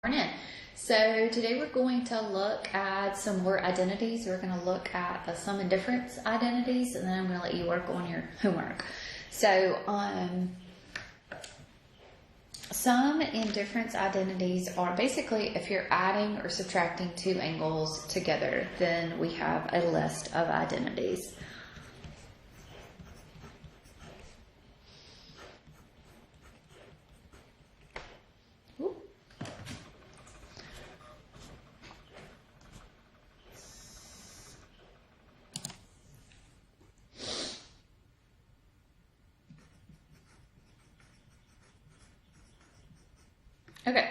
In. So today we're going to look at some more identities. We're going to look at the sum and difference identities, and then I'm going to let you work on your homework. So sum and difference identities are basically if you're adding or subtracting two angles together, then we have a list of identities. Okay,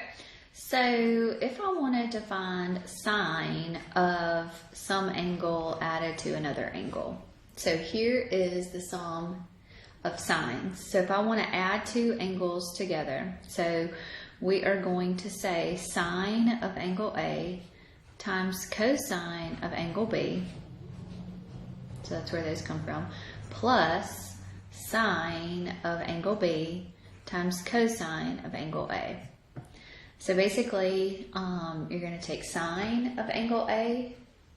so if I wanted to find sine of some angle added to another angle, so here is the sum of sines. So if I want to add two angles together, so we are going to say sine of angle A times cosine of angle B, so that's where those come from, plus sine of angle B times cosine of angle A. So basically, you're going to take sine of angle A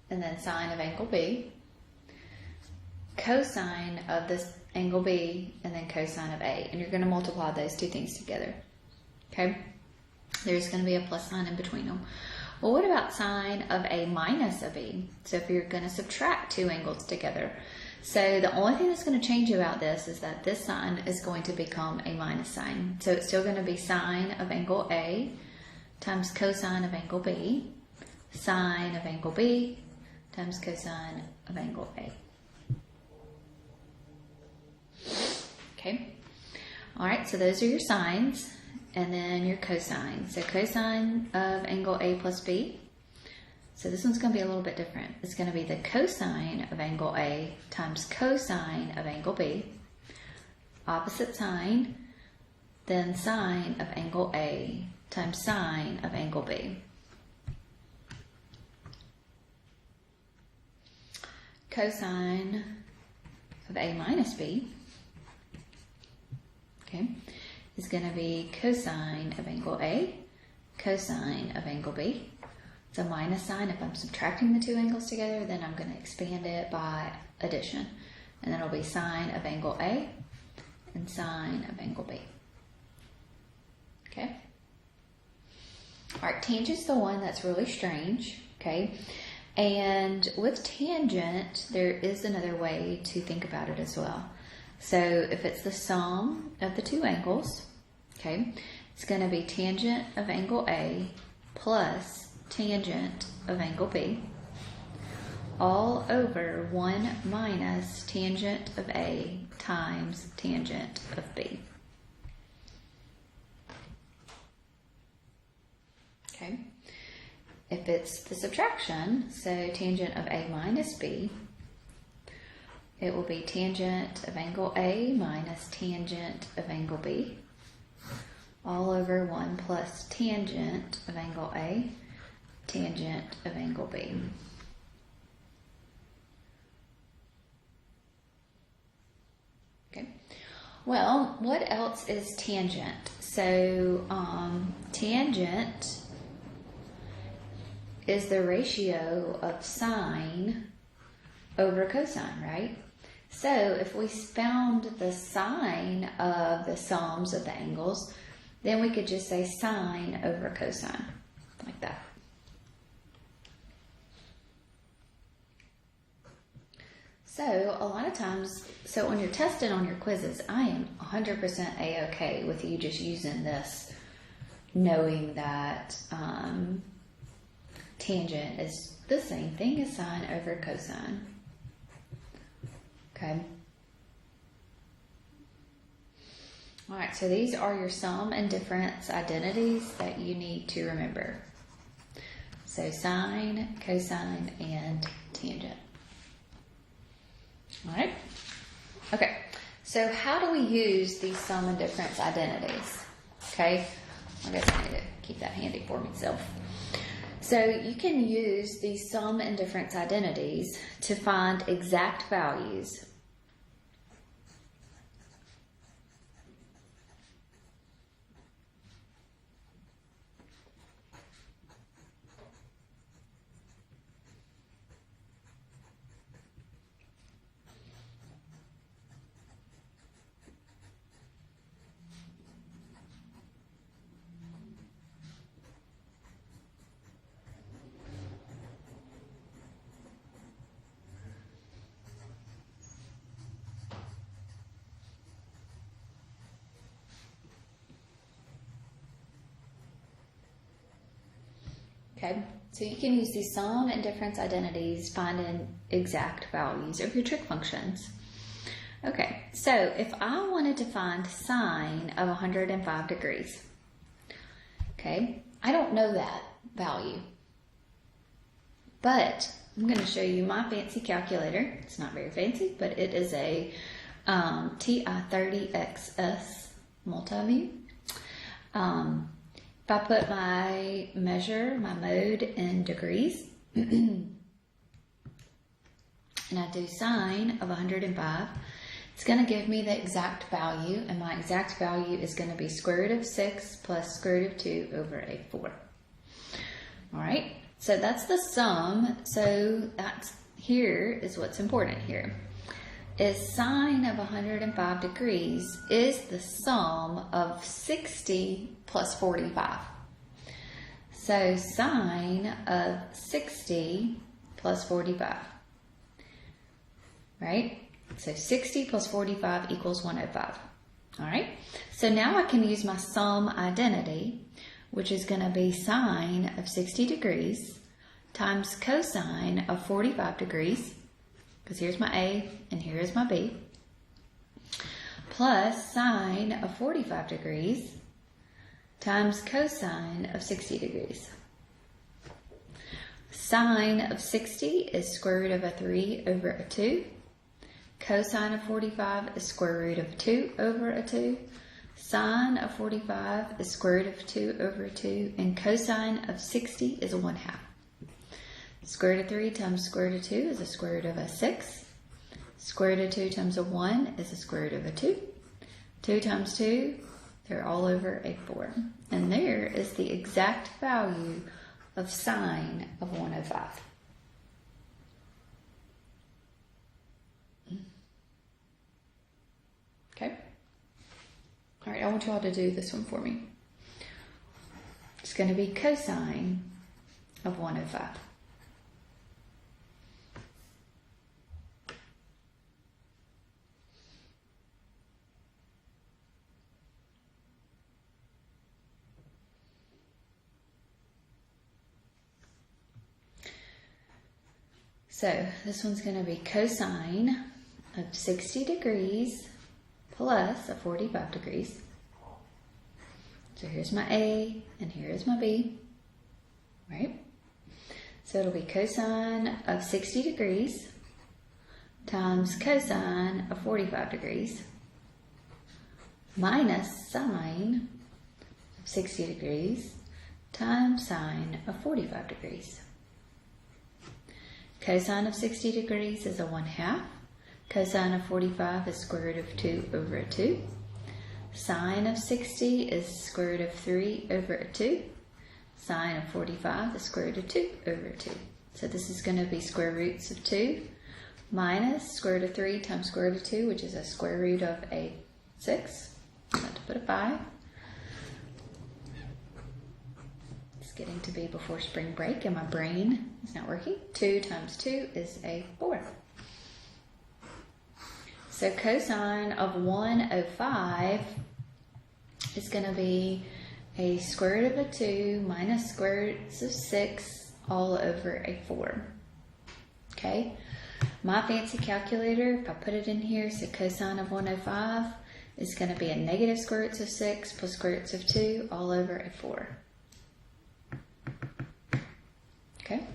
and then sine of angle B, cosine of this angle B, and then cosine of A. And you're going to multiply those two things together. Okay? There's going to be a plus sign in between them. Well, what about sine of A minus a B? So if you're going to subtract two angles together. So the only thing that's going to change about this is that this sign is going to become a minus sign. So it's still going to be sine of angle A times cosine of angle B, sine of angle B times cosine of angle A. Okay. All right, so those are your sines, and then your cosines. So cosine of angle A plus B. So this one's going to be a little bit different. It's going to be the cosine of angle A times cosine of angle B, opposite sign, then sine of angle A times sine of angle B. Cosine of A minus B, okay, is going to be cosine of angle A, cosine of angle B. It's a minus sign. If I'm subtracting the two angles together, then I'm going to expand it by addition. And then it'll be sine of angle A and sine of angle B. Okay? All right, tangent's the one that's really strange, okay? And with tangent, there is another way to think about it as well. So if it's the sum of the two angles, okay, it's going to be tangent of angle A plus tangent of angle B, all over 1 minus tangent of A times tangent of B. Okay. If it's the subtraction, so tangent of A minus B, it will be tangent of angle A minus tangent of angle B, all over 1 plus tangent of angle A, tangent of angle B. Okay. Well, what else is tangent? So tangent is the ratio of sine over cosine, right? So if we found the sine of the sums of the angles, then we could just say sine over cosine, like that. So a lot of times, so when you're tested on your quizzes, I am 100% A-okay with you just using this, knowing that tangent is the same thing as sine over cosine. Okay. All right, so these are your sum and difference identities that you need to remember. So sine, cosine, and tangent. All right. Okay, so how do we use these sum and difference identities? Okay, I guess I need to keep that handy for myself. So you can use these sum and difference identities to find exact values. Okay, so you can use the sum and difference identities finding exact values of your trig functions. Okay, so if I wanted to find sine of 105 degrees, okay, I don't know that value, but I'm going to show you my fancy calculator. It's not very fancy, but it is a TI-30XS multi-view. If I put my mode in degrees, and I do sine of 105, it's going to give me the exact value, and my exact value is going to be square root of 6 plus square root of 2 over a 4. All right, so that's the sum. So that's here is what's important here. Is sine of 105 degrees is the sum of 60 plus 45. So sine of 60 plus 45, right? So 60 plus 45 equals 105. All right, so now I can use my sum identity, which is going to be sine of 60 degrees times cosine of 45 degrees, because here's my A and here is my B, plus sine of 45 degrees times cosine of 60 degrees. Sine of 60 is square root of a 3 over a 2. Cosine of 45 is square root of 2 over a 2. Sine of 45 is square root of 2 over 2. And cosine of 60 is a 1/2. Square root of 3 times square root of 2 is a square root of a 6. Square root of 2 times a 1 is a square root of a 2. 2 times 2, they're all over a 4. And there is the exact value of sine of 105. Okay? All right, I want you all to do this one for me. It's going to be cosine of 105. So this one's going to be cosine of 60 degrees plus a 45 degrees. So here's my A and here is my B, right? So it'll be cosine of 60 degrees times cosine of 45 degrees minus sine of 60 degrees times sine of 45 degrees. Cosine of 60 degrees is a 1/2. Cosine of 45 is square root of 2 over a 2. Sine of 60 is square root of 3 over a 2. Sine of 45 is square root of 2 over a 2. So this is going to be square roots of 2 minus square root of 3 times square root of 2, which is a square root of a 6. I'm going to put a 5. It's getting to be before spring break and my brain is not working. 2 times 2 is a 4. So cosine of 105 is going to be a square root of a 2 minus square roots of 6 all over a 4. Okay, my fancy calculator, if I put it in here, so cosine of 105 is going to be a negative square roots of 6 plus square roots of 2 all over a 4. Okay.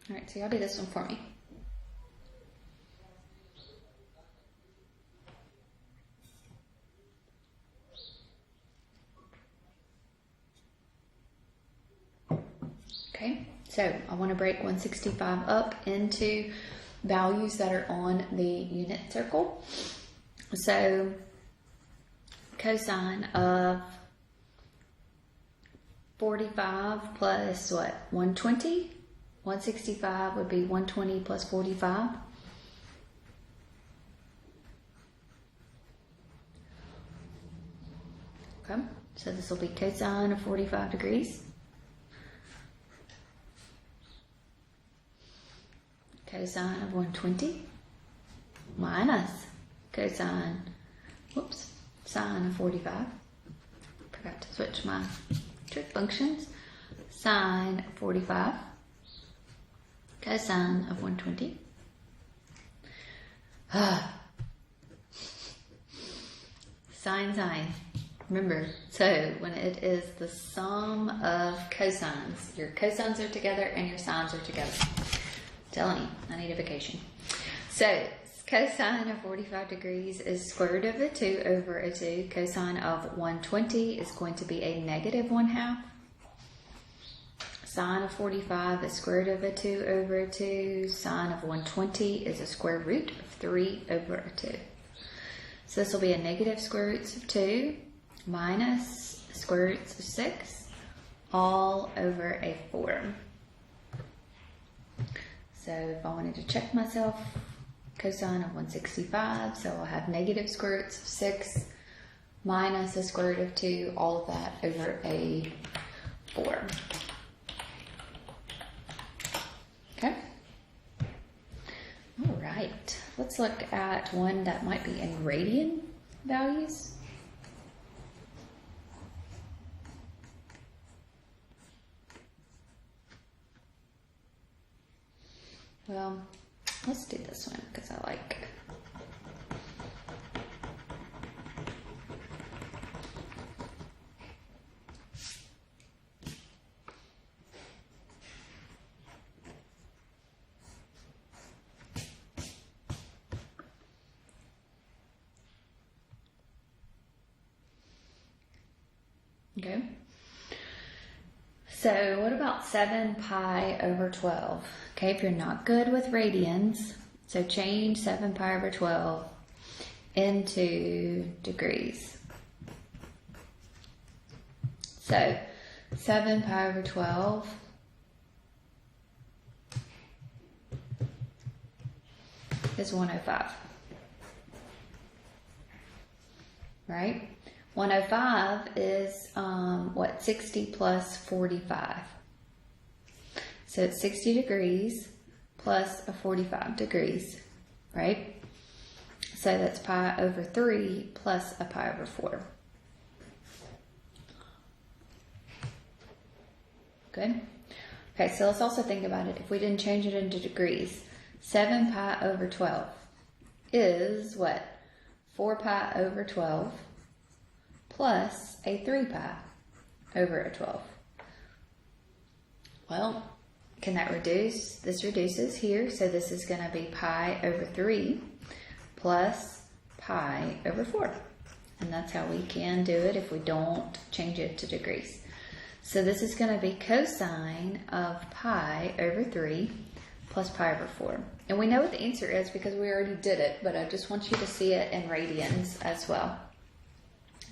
All right, so y'all do this one for me. Okay, so I want to break 165 up into values that are on the unit circle. So cosine of 45 plus what? 120? 165 would be 120 plus 45. Okay, so this will be cosine of 45 degrees. cosine of 120 minus cosine, sine of 45. Forgot to switch my trig functions. Sine of 45, cosine of 120. Sine. Remember, so when it is the sum of cosines, your cosines are together and your sines are together. I'm telling you, I need a vacation. So cosine of 45 degrees is square root of a 2 over a 2. Cosine of 120 is going to be a negative 1/2. Sine of 45 is square root of a 2 over a 2. Sine of 120 is a square root of 3 over a 2. So this will be a negative square roots of 2 minus square roots of 6 all over a 4. So if I wanted to check myself, cosine of 165, so I'll have negative square roots of 6 minus a square root of 2, all of that over a 4. Okay. All right. Let's look at one that might be in radian values. Well, let's do this one because I like it. Okay. So what about 7 pi over 12? Okay, if you're not good with radians, so change 7 pi over 12 into degrees. So 7 pi over 12 is 105. Right? 105 is 60 plus 45. So it's 60 degrees plus a 45 degrees, right? So that's pi over 3 plus a pi over 4. Good. Okay, so let's also think about it. If we didn't change it into degrees, 7 pi over 12 is what? 4 pi over 12 plus a 3 pi over a 12. Well, can that reduce? This reduces here, so this is going to be pi over 3 plus pi over 4. And that's how we can do it if we don't change it to degrees. So this is going to be cosine of pi over 3 plus pi over 4. And we know what the answer is because we already did it, but I just want you to see it in radians as well.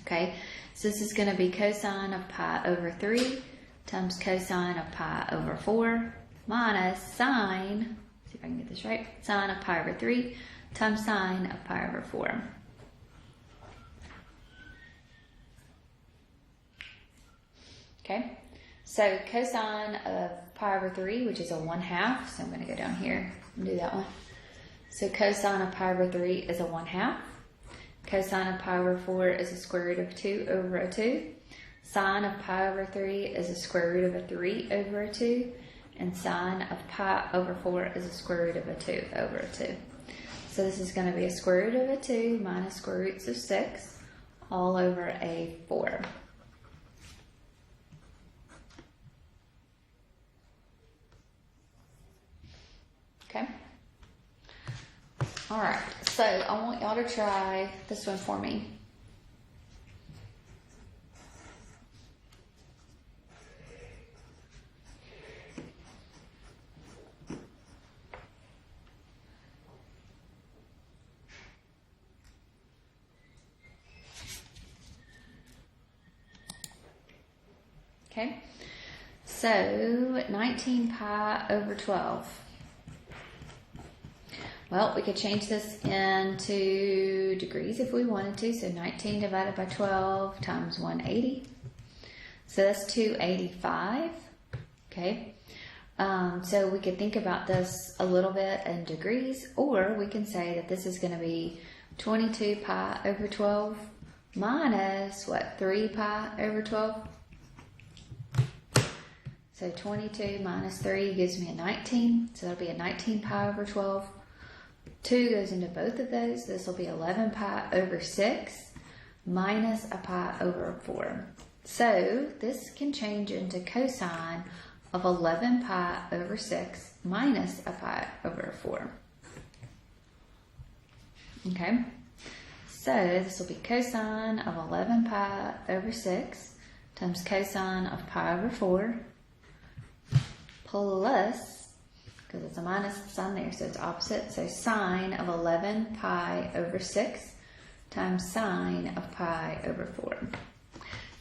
Okay, so this is going to be cosine of pi over 3 times cosine of pi over 4 minus sine, see if I can get this right, sine of pi over 3 times sine of pi over 4. Okay, so cosine of pi over 3, which is a 1/2, so I'm going to go down here and do that one. So cosine of pi over 3 is a 1/2. Cosine of pi over 4 is a square root of 2 over a 2. Sine of pi over 3 is a square root of a 3 over a 2. And sine of pi over 4 is a square root of a 2 over a 2. So this is going to be a square root of a 2 minus square roots of 6 all over a 4. Okay. All right. So I want y'all to try this one for me. Okay. So 19 pi over 12. Well, we could change this into degrees if we wanted to. So 19 divided by 12 times 180. So that's 285. Okay. So we could think about this a little bit in degrees, or we can say that this is going to be 22 pi over 12 minus, what, 3 pi over 12? So 22 minus 3 gives me a 19, so that'll be a 19 pi over 12. 2 goes into both of those. This will be 11 pi over 6 minus a pi over 4. So this can change into cosine of 11 pi over 6 minus a pi over 4. Okay, so this will be cosine of 11 pi over 6 times cosine of pi over 4 plus, because it's a minus sign there, so it's opposite, so sine of 11 pi over 6 times sine of pi over 4.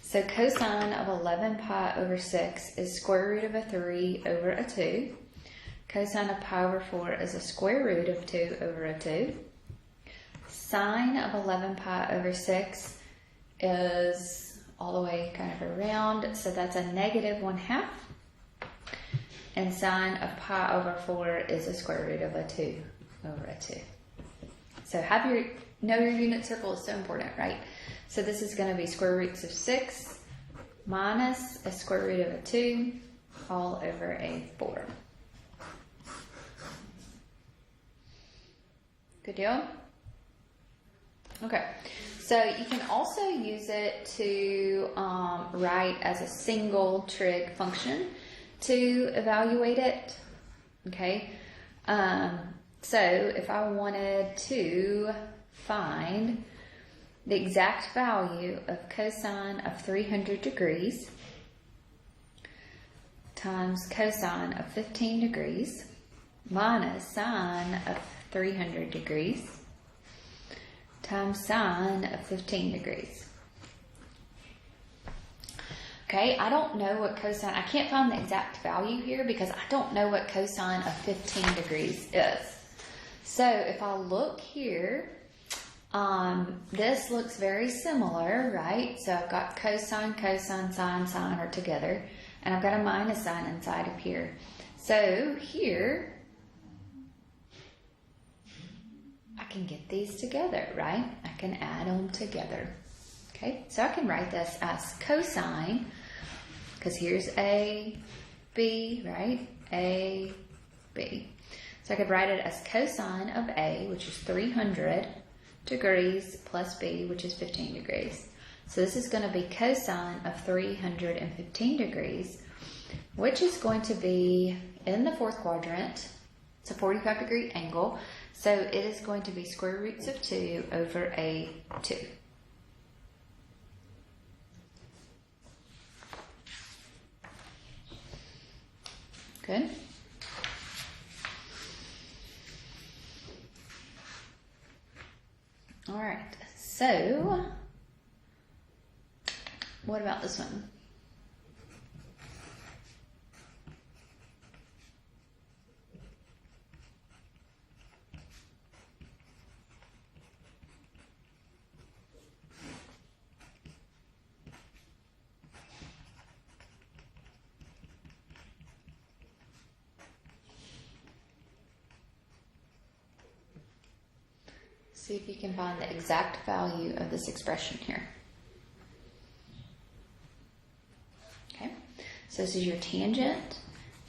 So cosine of 11 pi over 6 is square root of a 3 over a 2. Cosine of pi over 4 is a square root of 2 over a 2. Sine of 11 pi over 6 is all the way kind of around, so that's a negative 1/2. And sine of pi over 4 is a square root of a 2 over a 2. So know your unit circle is so important, right? So this is going to be square roots of 6 minus a square root of a 2 all over a 4. Good deal? Okay, so you can also use it to write as a single trig function to evaluate it. Okay, so if I wanted to find the exact value of cosine of 300 degrees times cosine of 15 degrees minus sine of 300 degrees times sine of 15 degrees. Okay, I don't know what cosine, I can't find the exact value here because I don't know what cosine of 15 degrees is. So if I look here, this looks very similar, right? So I've got cosine, cosine, sine, sine are together, and I've got a minus sign inside of here. So here, I can get these together, right? I can add them together. Okay, so I can write this as cosine, because here's A, B, right? A, B. So I could write it as cosine of A, which is 300 degrees, plus B, which is 15 degrees. So this is going to be cosine of 315 degrees, which is going to be in the fourth quadrant. It's a 45-degree angle. So it is going to be square roots of 2 over a 2. Good. All right, so what about this one? See if you can find the exact value of this expression here. Okay, so this is your tangent,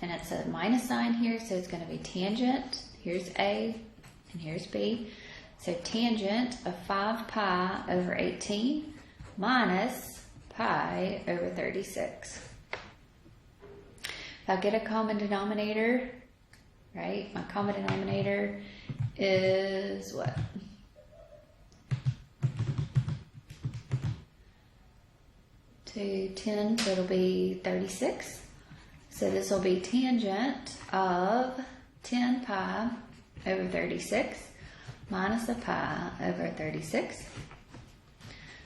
and it's a minus sign here, so it's going to be tangent. Here's A, and here's B. So tangent of 5 pi over 18 minus pi over 36. If I get a common denominator, right, my common denominator is what? 10, so it'll be 36. So this will be tangent of 10 pi over 36 minus a pi over 36.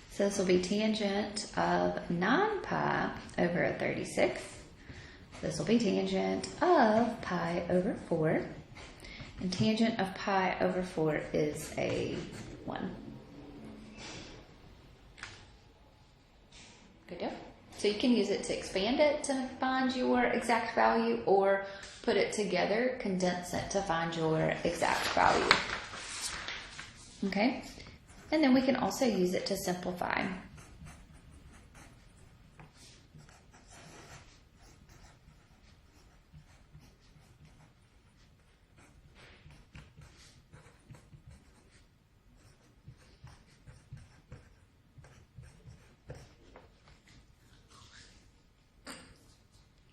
So this will be tangent of 9 pi over 36. This will be tangent of pi over 4. And tangent of pi over 4 is a 1. Good deal. So you can use it to expand it to find your exact value, or put it together, condense it to find your exact value. Okay? And then we can also use it to simplify.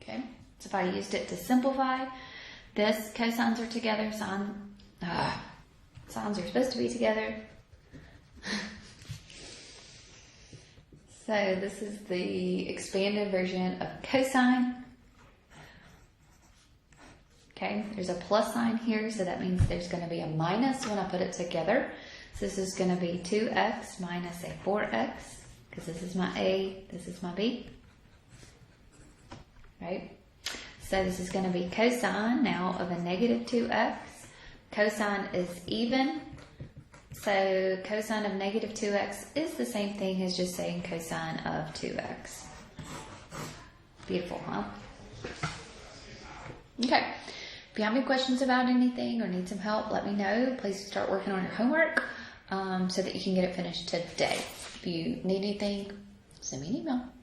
Okay, so if I used it to simplify, this cosines are together, sines are supposed to be together. So this is the expanded version of cosine. Okay, there's a plus sign here, so that means there's going to be a minus when I put it together. So this is going to be 2x minus a 4x, because this is my A, this is my B. Right? So this is going to be cosine now of a negative 2x. Cosine is even. So cosine of negative 2x is the same thing as just saying cosine of 2x. Beautiful, huh? Okay. If you have any questions about anything or need some help, let me know. Please start working on your homework so that you can get it finished today. If you need anything, send me an email.